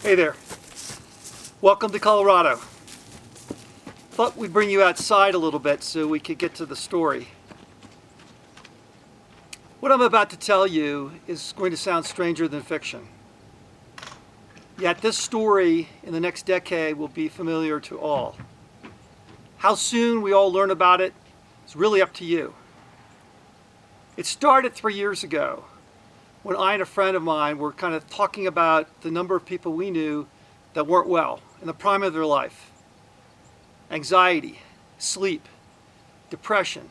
Hey there. Welcome to Colorado. Thought we'd bring you outside a little bit so we could get to the story. What I'm about to tell you is going to sound stranger than fiction. Yet this story in the next decade will be familiar to all. How soon we all learn about it is really up to you. It started 3 years ago when I and a friend of mine were kind of talking about the number of people we knew that weren't well in the prime of their life. Anxiety, sleep, depression,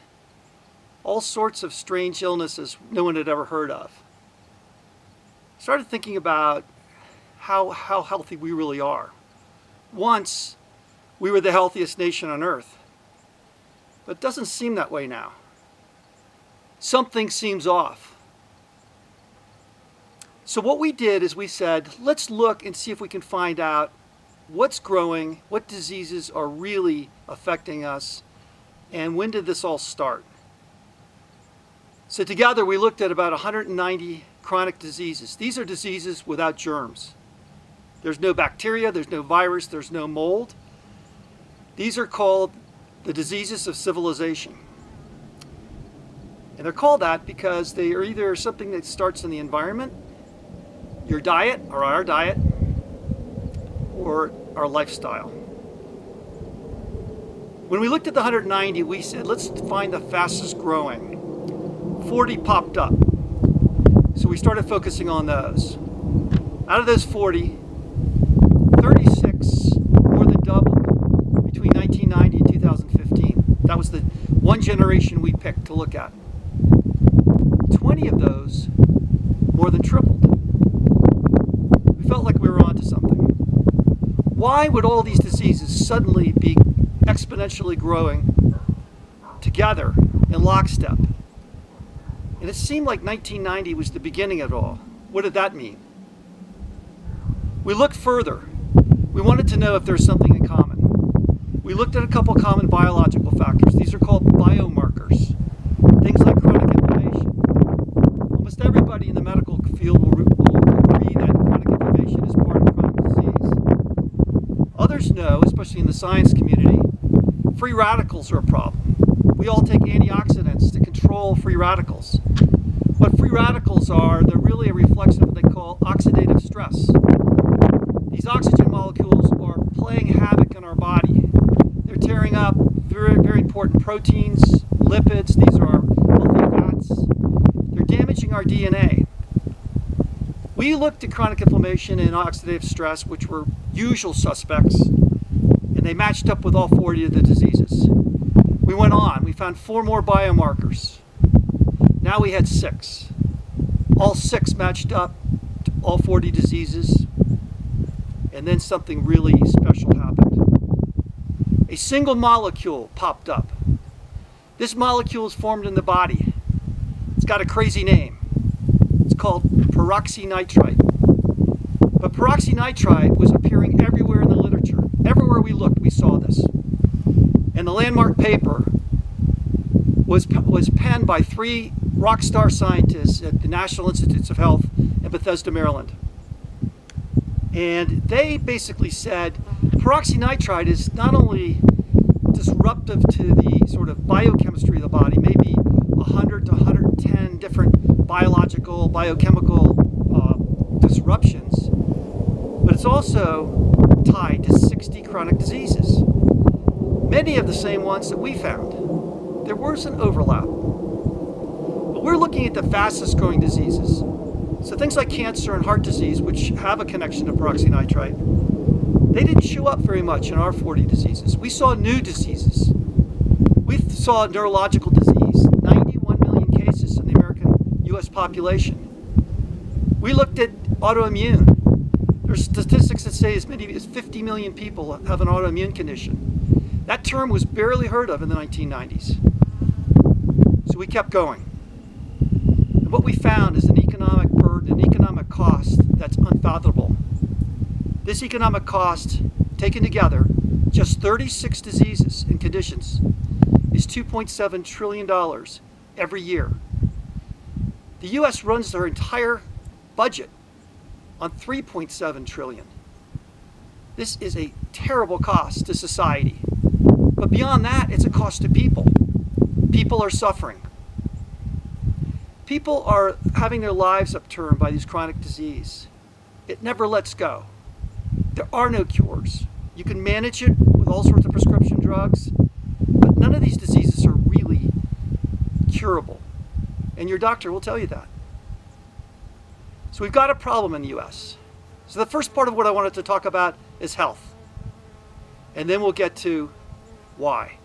all sorts of strange illnesses no one had ever heard of. Started thinking about how healthy we really are. Once, we were the healthiest nation on earth, but it doesn't seem that way now. Something seems off. So what we did is we said, let's look and see if we can find out what's growing, what diseases are really affecting us, and when did this all start? So together we looked at about 190 chronic diseases. These are diseases without germs. There's no bacteria, there's no virus, there's no mold. These are called the diseases of civilization. And they're called that because they are either something that starts in the environment, your diet, or our diet, or our lifestyle. When we looked at the 190, we said, let's find the fastest growing. 40 popped up. So we started focusing on those. Out of those 40, 36 more than doubled between 1990 and 2015. That was the one generation we picked to look at. 20 of those more than tripled. We felt like we were onto something. Why would all these diseases suddenly be exponentially growing together in lockstep? And it seemed like 1990 was the beginning of it all. What did that mean? We looked further. We wanted to know if there's something in common. We looked at a couple common biological factors. These are called biomarkers. Things like chronic inflammation. Almost everybody in the medical field will agree that chronic inflammation is part of chronic disease. Others know, especially in the science community, free radicals are a problem. We all take antioxidants to control free radicals. What free radicals are, they're really a reflection of what they call oxidative stress. These oxygen molecules are playing havoc in our body. They're tearing up very, very important proteins, lipids, these are our healthy fats. They're damaging our DNA. We looked at chronic inflammation and oxidative stress, which were usual suspects, and they matched up with all 40 of the diseases. We went on, we found 4 more biomarkers. Now we had 6. All 6 matched up to all 40 diseases, and then something really special happened. A single molecule popped up. This molecule is formed in the body. It's got a crazy name. It's called peroxynitrite. But peroxynitrite was appearing everywhere in the literature. Everywhere we looked, we saw this. And the landmark paper was penned by 3 rock star scientists at the National Institutes of Health in Bethesda, Maryland. And they basically said peroxynitrite is not only disruptive to the sort of biochemistry of the body, maybe 100 to 110 different biological, biochemical disruptions, but it's also tied to 60 chronic diseases. Many of the same ones that we found. There was an overlap. But we're looking at the fastest growing diseases. So things like cancer and heart disease, which have a connection to peroxynitrite, they didn't show up very much in our 40 diseases. We saw new diseases. We saw neurological disease, 91 million cases in the American US population. We looked at autoimmune. There's statistics that say as many as 50 million people have an autoimmune condition. That term was barely heard of in the 1990s. So we kept going. And what we found is an economic burden, an economic cost that's unfathomable. This economic cost, taken together, just 36 diseases and conditions, is $2.7 trillion every year. The U.S. runs their entire budget on $3.7 trillion. This is a terrible cost to society. But beyond that, it's a cost to people. People are suffering. People are having their lives upturned by this chronic disease. It never lets go. There are no cures. You can manage it with all sorts of prescription drugs, but none of these diseases are really curable. And your doctor will tell you that. So we've got a problem in the US. So the first part of what I wanted to talk about is health. And then we'll get to why.